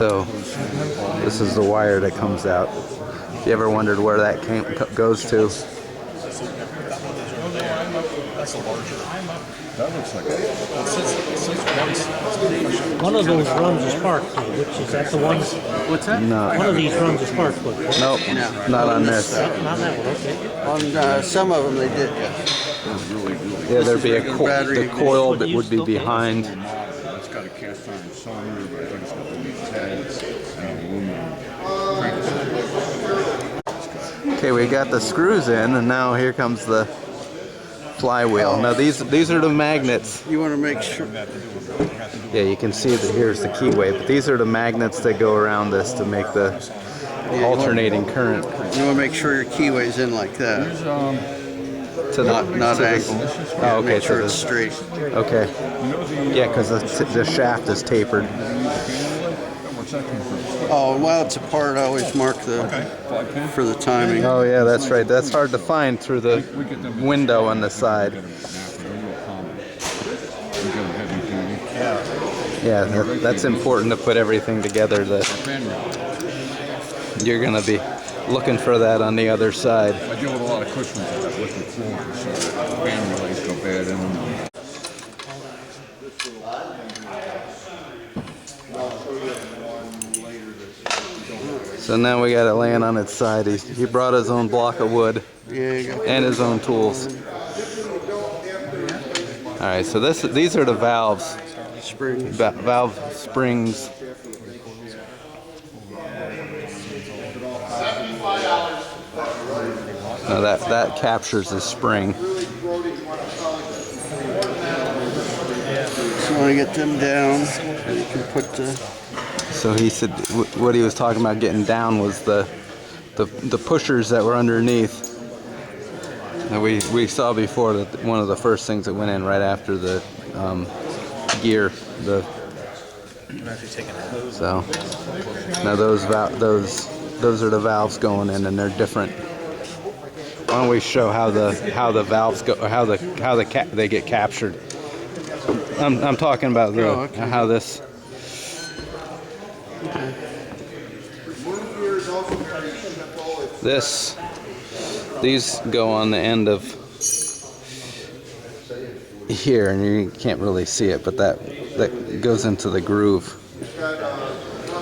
So this is the wire that comes out. If you ever wondered where that goes to? That's a larger. That looks like one of those runs is Sparkplug, which is that the one? What's that? No. One of these runs is Sparkplug. Nope, not on this. Not that one, okay. On some of them they did, yes. Yeah, there'd be the coil that would be behind. it's got a cast iron cylinder, but I think it's got the neat tags and aluminum. Okay, we got the screws in, and now here comes the flywheel. Now these are the magnets. You want to make sure. Yeah, you can see that here's the keyway, but these are the magnets that go around this to make the alternating current. You want to make sure your keyway's in like that. To not to angle. Oh, okay, make sure so it's straight. Okay. Yeah, because the shaft is tapered. Oh, while it's apart, I always mark for the timing. Oh yeah, that's right. That's hard to find through the window on the side. Yeah, that's important to put everything together. That you're gonna be looking for that on the other side. I deal with a lot of cushions that have liquid floors, so fan relays go bad in them. So now we got it laying on its side. He brought his own block of wood and his own tools. All right, so these are the valves. Springs. Valve springs. Now that captures the spring. So when I get them down, you can put the. So he said what he was talking about getting down was the pushers that were underneath. And we saw before that one of the first things that went in right after the gear. So now those are the valves going in, and they're different. Why don't we show how the valves go, or how they get captured? I'm talking about how this. These go on the end of here, and you can't really see it, but that goes into the groove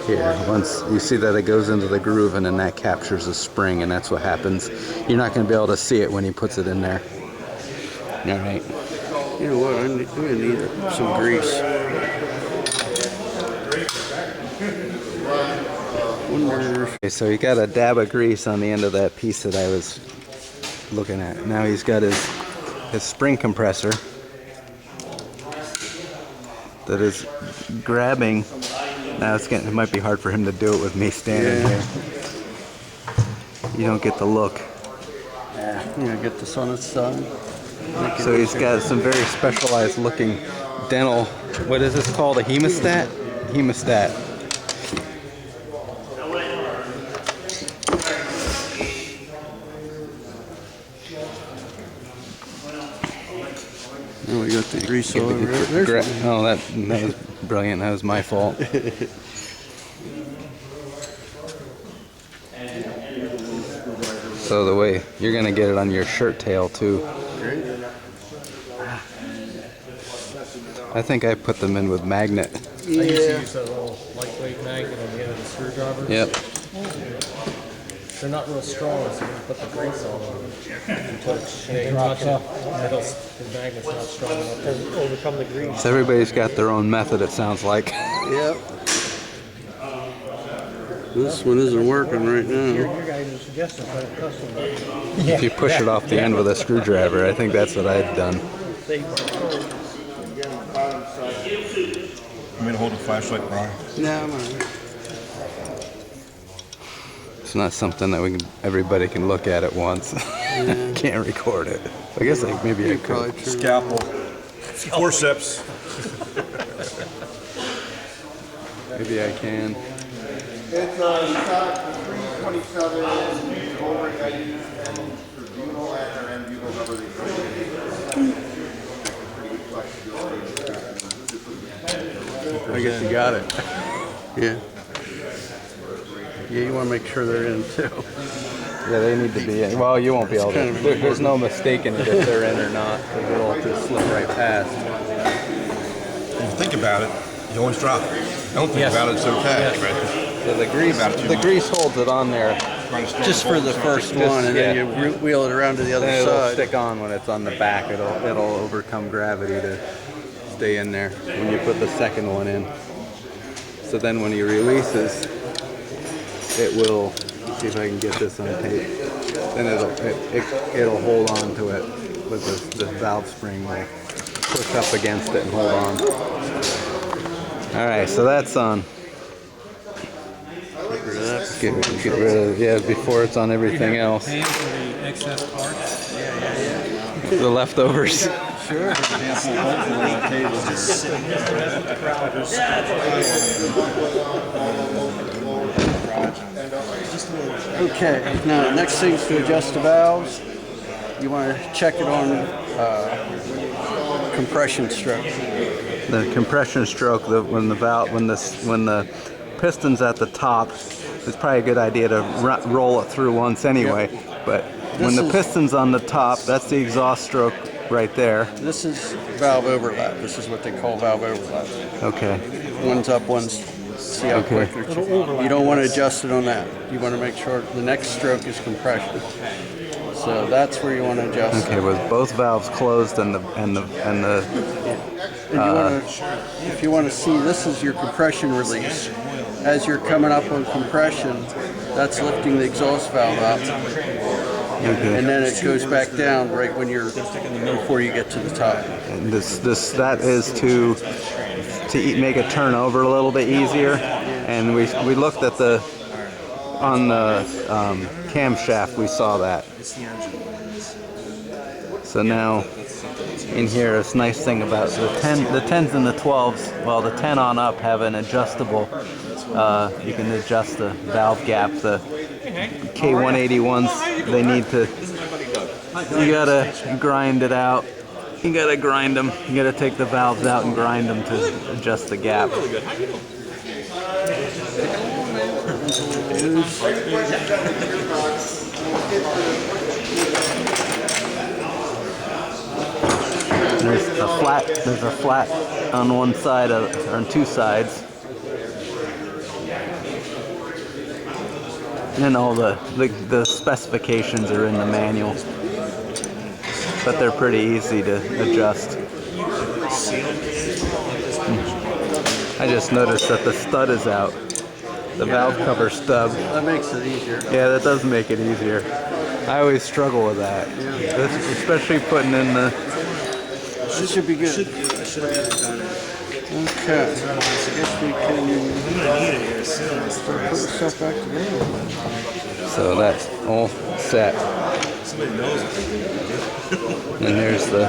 here. Once you see that, it goes into the groove, and then that captures the spring, and that's what happens. You're not going to be able to see it when he puts it in there. All right. You know what? I'm gonna need some grease. Okay, so he got a dab of grease on the end of that piece that I was looking at. Now he's got his spring compressor that is grabbing. Now it might be hard for him to do it with me standing here. You don't get the look. Yeah, you gotta get this on its side. So he's got some very specialized looking dental, what is this called, a hemostat? Hemostat. Oh, we got the grease all over there. Oh, that was brilliant. That was my fault. So the way you're gonna get it on your shirt tail too. I think I put them in with magnet. I used to use that little lightweight magnet on the end of the screwdriver. Yep. They're not real strong, so you put the grease on them. Until it drops off. The magnet's not strong enough to overcome the grease. So everybody's got their own method, it sounds like. Yep. This one isn't working right now. Your guys' suggestions are custom. If you push it off the end with a screwdriver, I think that's what I'd done. You mean to hold the flashlight, Brian? No, I'm all right. It's not something that everybody can look at once. Can't record it. I guess maybe I could. Scalpel. Forceps. Maybe I can. It's stock 327 Kohler I use for butyl and their end butyl rubber. I guess you got it. Yeah. Yeah, you want to make sure they're in too. Yeah, they need to be in. Well, you won't be able to. There's no mistaking it if they're in or not. It'll just slip right past. If you think about it, you always drop it. Don't think about it, it's okay. Right? So the grease holds it on there. Just for the first one, and then you wheel it around to the other Then it'll side. stick on when it's on the back. It'll overcome gravity to stay in there when you put the second one in. So then when he releases, it will. See if I can get this on tape. Then it'll hold on to it with the valve spring will push up against it and hold on. All right, so that's on. Get rid of before it's on everything else. Paying for the excess parts. The leftovers. Sure. Okay, now next thing's to adjust the valves. You want to check it on compression stroke. The compression stroke, when the piston's at the top, it's probably a good idea to roll it through once anyway. But when the piston's on the top, that's the exhaust stroke right there. This is valve overlap. This is what they call valve overlap. Okay. One's up, one's see how quick. You don't want to adjust it on that. You want to make sure the next stroke is compression. So that's where you want to adjust. Okay, with both valves closed and the And you want to, if you want to see, this is your compression release. As you're coming up on compression, that's lifting the exhaust valve up, and then it goes back down right when you're before you get to the top. And that is to make it turn over a little bit easier. And we looked at on the camshaft, we saw that. So now in here, this nice thing about the 10s and the 12s, well, the 10 on up have an adjustable, you can adjust the valve gap. The K181s, they need to, you gotta grind it out. You gotta grind them. You gotta take the valves out and grind them to adjust the gap. There's a flat on one side or on two sides. And all the specifications are in the manual. But they're pretty easy to adjust. I just noticed that the stud is out. The valve cover stub. That makes it easier. Yeah, that does make it easier. I always struggle with that. Especially putting in the... This should be good. Okay. I guess we can put stuff back together. So that's all set. And there's the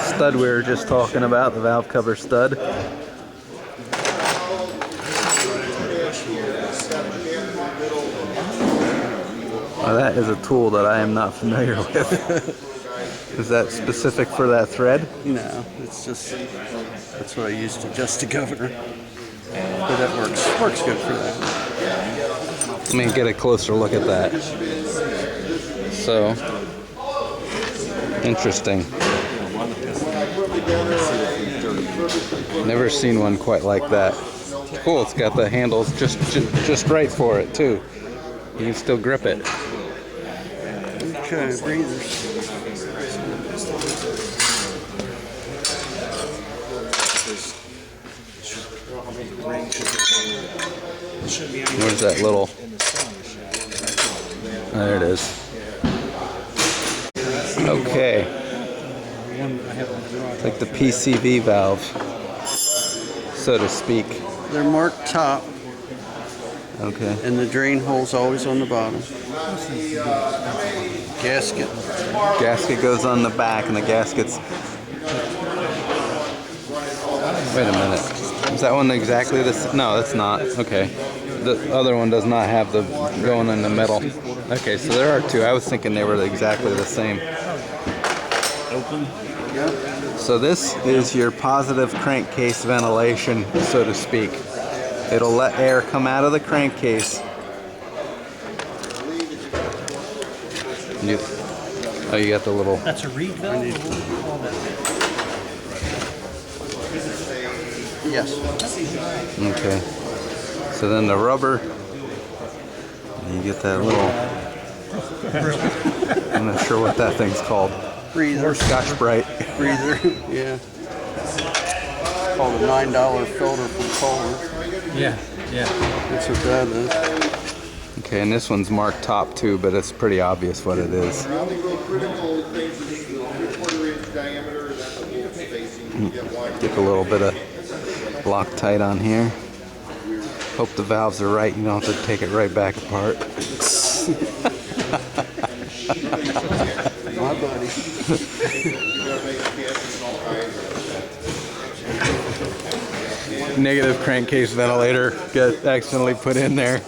stud we were just talking about, the valve cover stud. Well, that is a tool that I am not familiar with. Is that specific for that thread? No, it's just, that's what I used to adjust the governor. But that works good for that. Let me get a closer look at that. So, interesting. Never seen one quite like that. Cool, it's got the handles just right for it too. You can still grip it. Okay, breathers. Where's that little? There it is. Okay. Like the PCV valve, so to speak. They're marked top, Okay. and the drain hole's always on the bottom. Gasket. Gasket goes on the back, and the gasket's... Wait a minute. Is that one exactly the same? No, that's not. Okay. The other one does not have the going in the middle. Okay, so there are two. I was thinking they were exactly the same. Open. Yep. So this is your positive crankcase ventilation, so to speak. It'll let air come out of the crankcase You, oh, you got the little. That's a reed valve? Yes. Okay. So then the rubber. You get that little. I'm not sure what that thing's called. Breather. Scotch Brite. Breather. Yeah. It's called a $9 filter from Kohler. Yeah, yeah. That's what that is. Okay, and this one's marked top too, but it's pretty obvious what it is. The only real critical things is the 3/4 inch diameter and then the bolt spacing. You get one. Get a little bit of Loctite on here. Hope the valves are right. You don't have to take it right back apart. My buddy. Negative crankcase ventilator got accidentally put in there.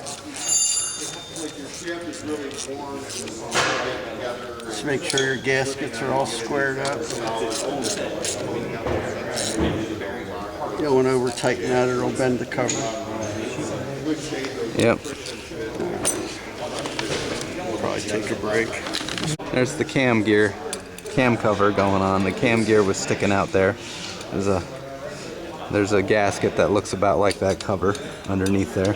Just make sure your gaskets are all squared up. Going over, tighten that, or it'll bend the cover. Yep. Probably take a break. There's the cam gear, cam cover going on. The cam gear was sticking out there. There's a gasket that looks about like that cover underneath there.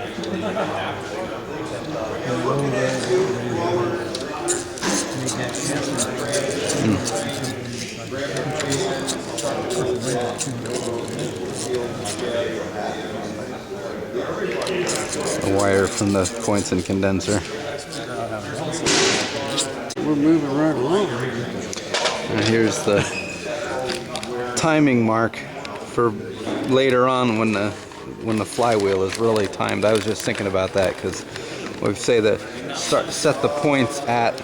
The wire from the points and condenser. We're moving right along. And here's the timing mark for later on when the flywheel is really timed. I was just thinking about that because we say that set the points at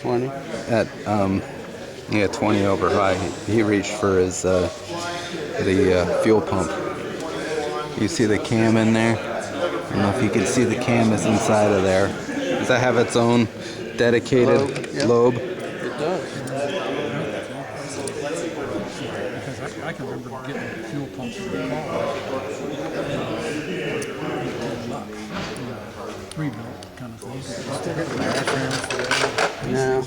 20. At 20 over high. He reached for his the fuel pump. You see the cam in there? I don't know if you can see the cam is inside of there. Does that have its own dedicated lobe? It does. Because I can remember getting fuel pumps in the car. 3-belt kind of thing. Now,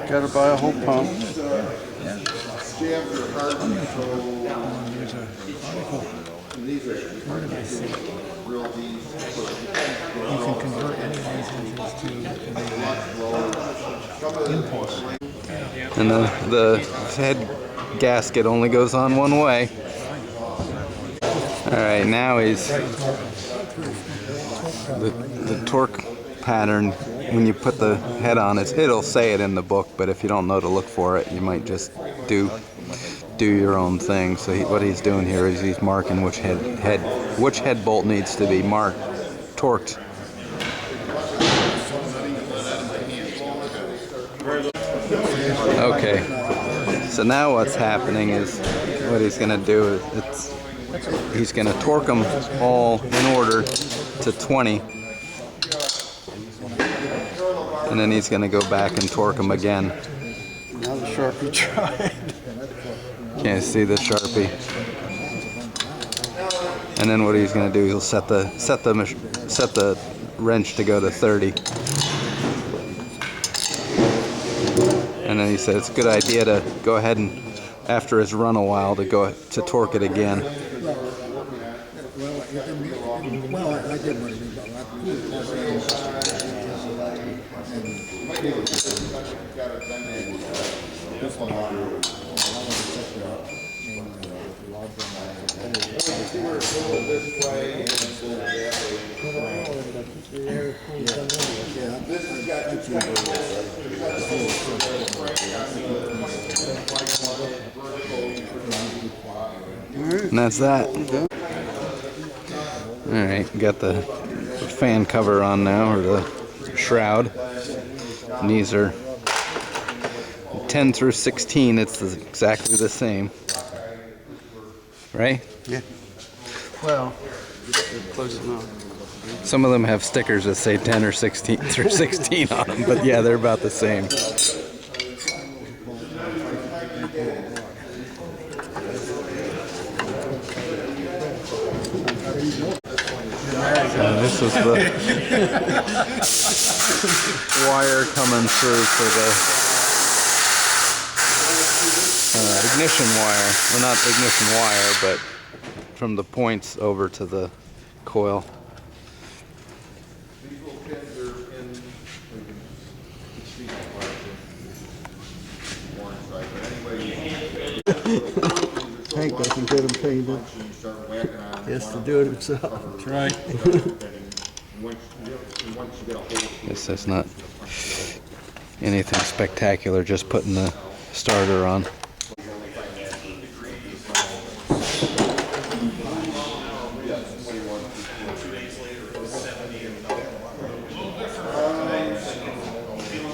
gotta buy a whole pump. There's an article, where did I see it? You can convert any of these engines to impulse. And the head gasket only goes on one way. Alright, now he's the torque pattern. When you put the head on it, it'll say it in the book, but if you don't know to look for it, you might just do your own thing. So what he's doing here is he's marking which head bolt needs to be torqued. Okay, so now what's happening is what he's going to do is he's going to torque them all in order to 20. And then he's going to go back and torque them again. Now the Sharpie tried. Can't see the Sharpie. And then what he's going to do, he'll set the wrench to go to 30. And then he said it's a good idea to go ahead and, after it's run a while, to torque it again. Well, I did want to read about And that's that. Alright, got the fan cover on now, or the shroud. And these are 10 through 16, it's exactly the same. Right? Yeah. Well, close enough. Some of them have stickers that say 10 or 16 through 16 on them, but yeah, they're about the same. This is the wire coming through for the ignition wire. Well, not ignition wire, but from the points over to the coil. These little pins are in one side, but anyway, Hank doesn't get them painted. you start whacking on. He has to do it himself. That's right. Once you get a hold of This is not anything spectacular, just putting the starter on.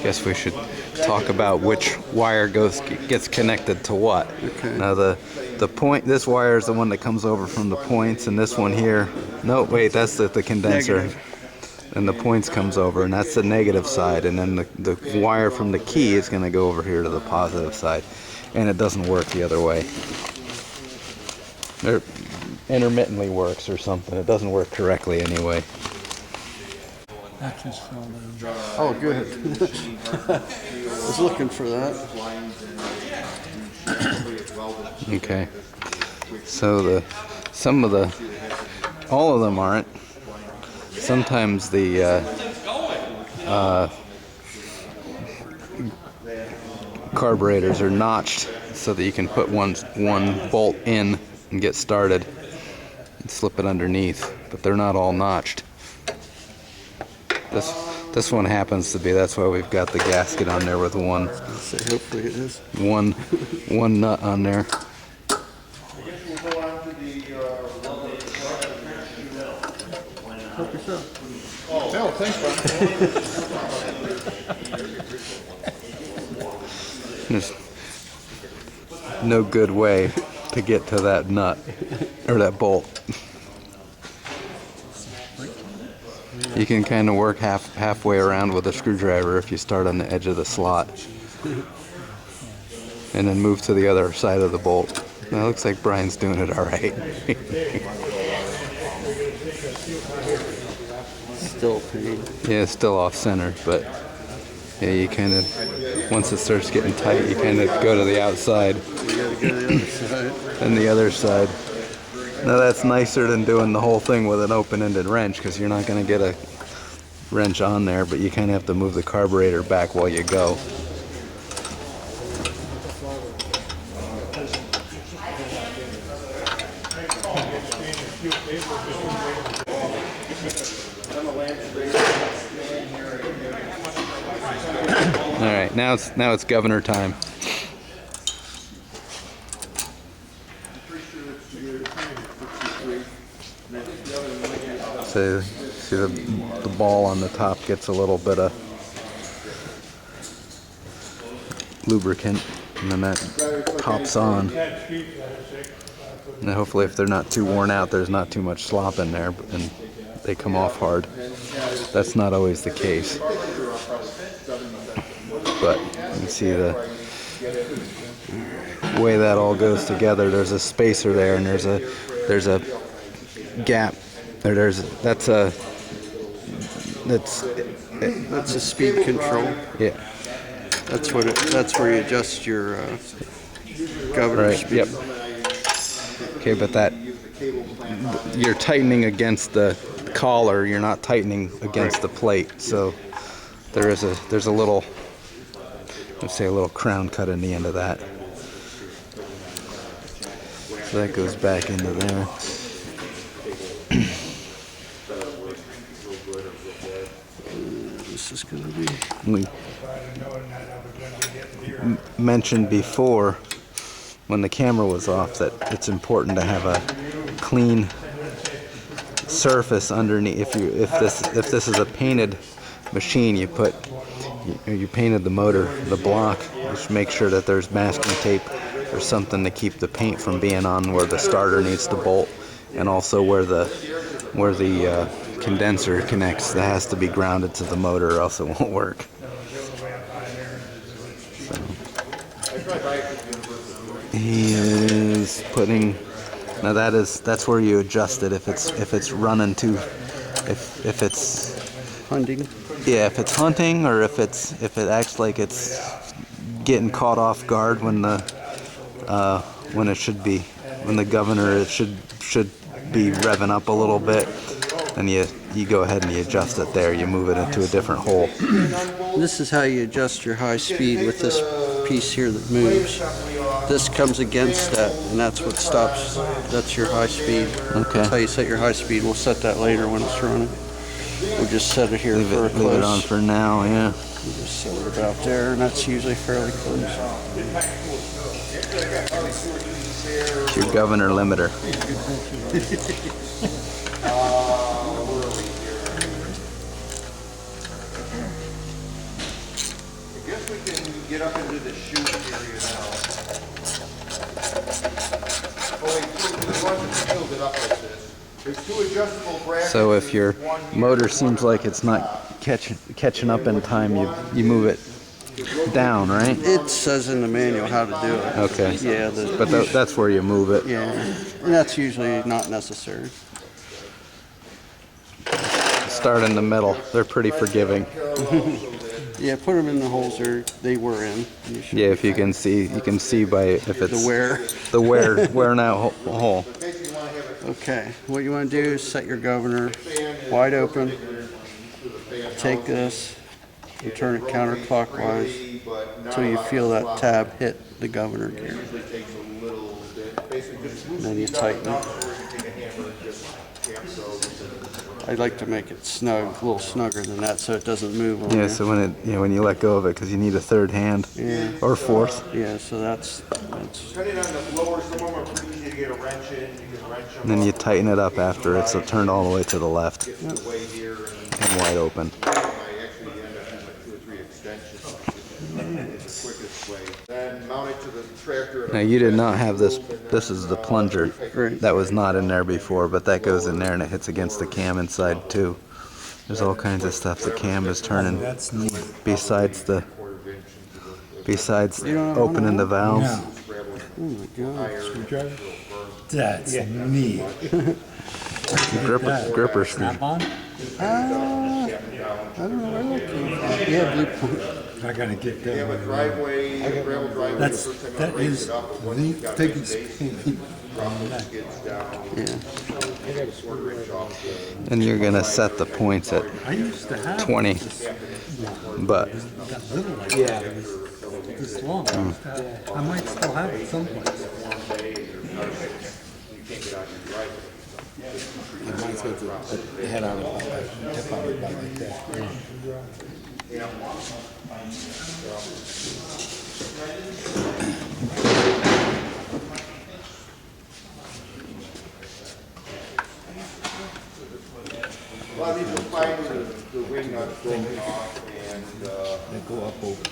Guess we should talk about which wire gets connected to what. Okay. Now the point, this wire is the one that comes over from the points, and this one here, no wait, that's the condenser. Negative. And the points comes over, and that's the negative side, and then the wire from the key is going to go over here to the positive side, and it doesn't work the other way. It intermittently works or something. It doesn't work correctly anyway. That just fell down. Oh, good. I was looking for that. Okay. So all of them aren't. Sometimes the carburetors are notched so that you can put one bolt in and get started and slip it underneath, but they're not all notched. This one happens to be. That's why we've got the gasket on there with one Hopefully it is. one nut on there. Help yourself. No, thanks, There's no good way to get to that nut or that bolt. You can kind of work halfway around with a screwdriver if you start on the edge of the slot and then move to the other side of the bolt. Now it looks like Brian's doing it all right. Still pain. Yeah, it's still off center, but yeah, you kind of, once it starts getting tight, you kind of go to the outside You gotta go to the other side. and the other side. Now that's nicer than doing the whole thing with an open-ended wrench, because you're not going to get a wrench on there, but you kind of have to move the carburetor back while you go. All right, now it's governor time. So see the ball on the top gets a little bit of lubricant, and then that pops on. And hopefully if they're not too worn out, there's not too much slop in there, and they come off hard. That's not always the case. But you can see the way that all goes together. There's a spacer there, and there's a gap. That's a speed control. Yeah. That's where you adjust your governor Right. speed. Yep. Okay, but that you're tightening against the collar. You're not tightening against the plate. So there's a little, let's say, a little crown cut in the end of that. So that goes back into there. This is gonna be. We mentioned before when the camera was off that it's important to have a clean surface underneath. If this is a painted machine, you painted the motor, the block, just make sure that there's masking tape or something to keep the paint from being on where the starter needs to bolt, and also where the condenser connects. That has to be grounded to the motor, or else it won't work. So he is putting. Now that's where you adjust it if it's running too if it's Hunting. yeah, if it's hunting or if it acts like it's getting caught off guard when the governor should be revving up a little bit, and you go ahead and you adjust it there. You move it into a different hole. This is how you adjust your high speed with this piece here that moves. This comes against that, and that's what stops. That's your high speed. Okay. That's how you set your high speed. We'll set that later when it's running. We'll just set it here for a close. Leave it on for now, yeah. We'll just set it about there, and that's usually fairly close. It's your governor limiter. I guess we can get up into the shoot area now. Oh wait, the one that's filled it up like this. There's two adjustable brackets. So if your One here, motor one seems like it's not catching up in time, you move it down, right? It says in the manual how to do it. Okay. Yeah, But that's where you move it. yeah, and that's usually not necessary. Start in the middle. They're pretty forgiving. Yeah, put them in the holes they were in. You should Yeah, if you can see by if it's the wear. the wear now hole. Okay, what you want to do is set your governor wide open. Take this and turn it counterclockwise until you feel that tab hit the governor gear. And then you tighten it. I like to make it snug, a little snugger than that, so it doesn't move on Yeah, there. so when you let go of it, because you need a third hand or fourth. Yeah, so that's Depending on the blower, some of them are pretty easy to get a wrench in. You can wrench them And then you tighten it up after it's turned all the way to the left way here and wide open. I actually end up using like 2 or 3 extensions. It's the quickest way. Then mount it to the tractor. Now you did not have this. This is the plunger Right. that was not in there before, but that goes in there and it hits against the cam inside too. There's all kinds of stuff the cam is turning besides opening the valves. No. oh my god. Screwdriver? That's neat. Gripper screw. Snap on? I don't know where that came from. Yeah, blue point. I gotta get You have a that. driveway, a gravel driveway. That's, the first time that I raised is it up, but once the you got biggest the base, pain. skids down, Yeah. quarter-inch off the And you're gonna set the points at I used to have 20, but that little like that. It was this long. I might still have it someplace. Mine's got the head on it, tip on it like that. A lot of these will find the wing nuts broken off and, They go up over the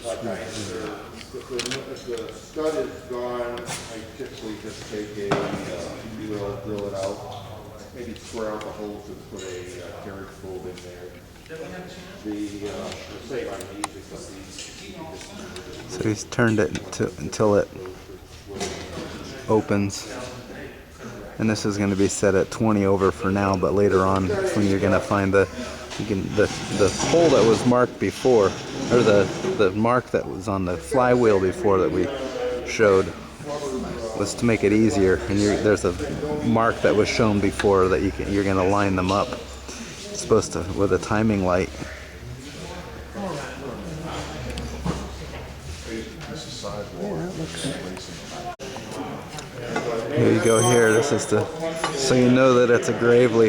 if the stud is gone, I typically just take drill it out, maybe square out the holes and put a carriage probe in there. The save on these because these. so he's turned it until it opens. And this is going to be set at 20 over for now, but later on when you're going to find the hole that was marked before, or the mark that was on the flywheel before that we showed, was to make it easier. And there's a mark that was shown before that you're going to line them up. It's supposed to with a timing light. Here you go here. This is so you know that it's a Gravely.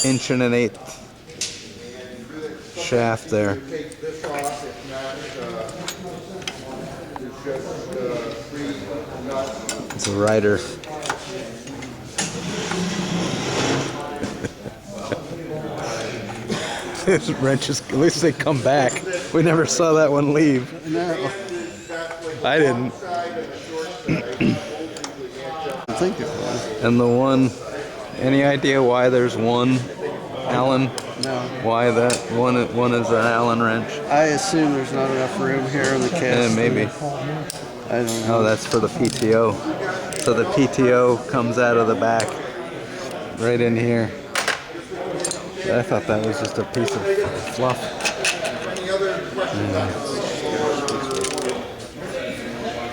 Inch and an eighth shaft there. Take this off, if not, there's just 3 nuts. It's a rider. These wrenches, at least they come back. We never saw that one leave. I didn't. I think it was. And the one, any idea why there's one Allen? No. Why that one is an Allen wrench? I assume there's not enough room here in the cast. Yeah, maybe. I don't know. Oh, that's for the PTO. So the PTO comes out of the back. right in here. I thought that was just a piece of fluff. Any other questions on it?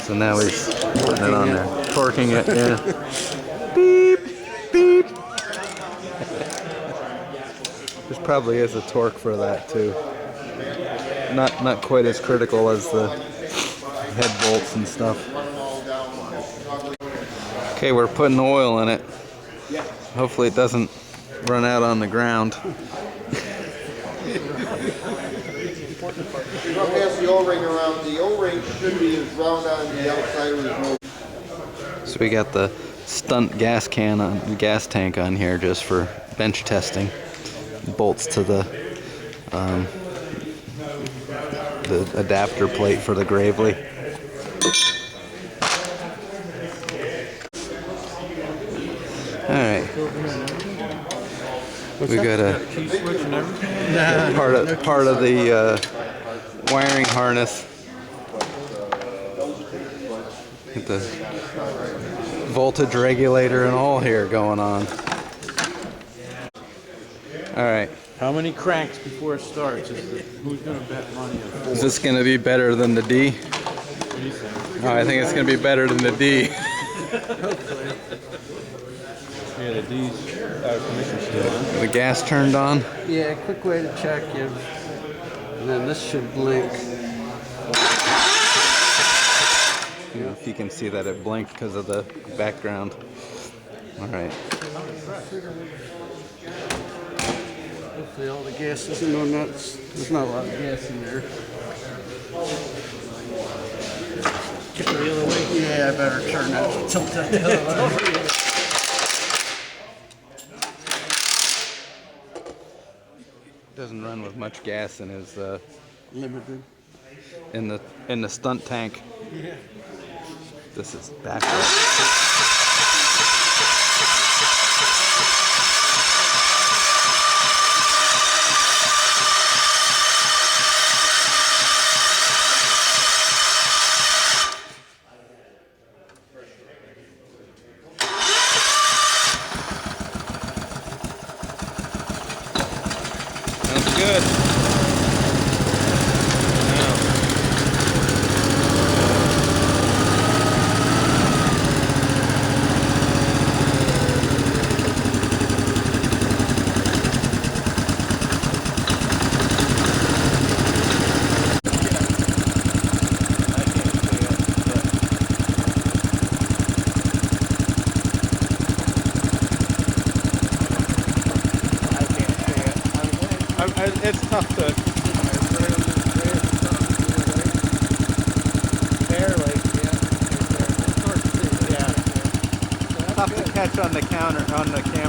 So now he's putting it on there, torquing it. Yeah. Beep, beep. There probably is a torque for that too. Not quite as critical as the head bolts and stuff. Okay, we're putting oil in it. Hopefully it doesn't run out on the ground. I'll pass the O-ring around. The O-ring should be as round on the outside as no. So we got the stunt gas tank on here just for bench testing. Bolts to the adapter plate for the Gravely. All right. We got a part of the wiring harness. Get the voltage regulator and all here going on. All right. How many cranks before it starts? Who's going to bet money on 4? Is this going to be better than the D? What do you think? Oh, I think it's going to be better than the D. Yeah, the D's commission still on. The gas turned on. Yeah, quick way to check is, and then this should blink. You know, if you can see that it blinked because of the background. All right. Hopefully all the gas isn't on that. There's not a lot of gas in there. Get the other way. Yeah, I better turn that. Tilt that the other way. Doesn't run with much gas in his Limited. in the stunt tank. Yeah. This is backwards. Sounds good. It's tough to barely, yeah. Tough to catch on the counter on the camera.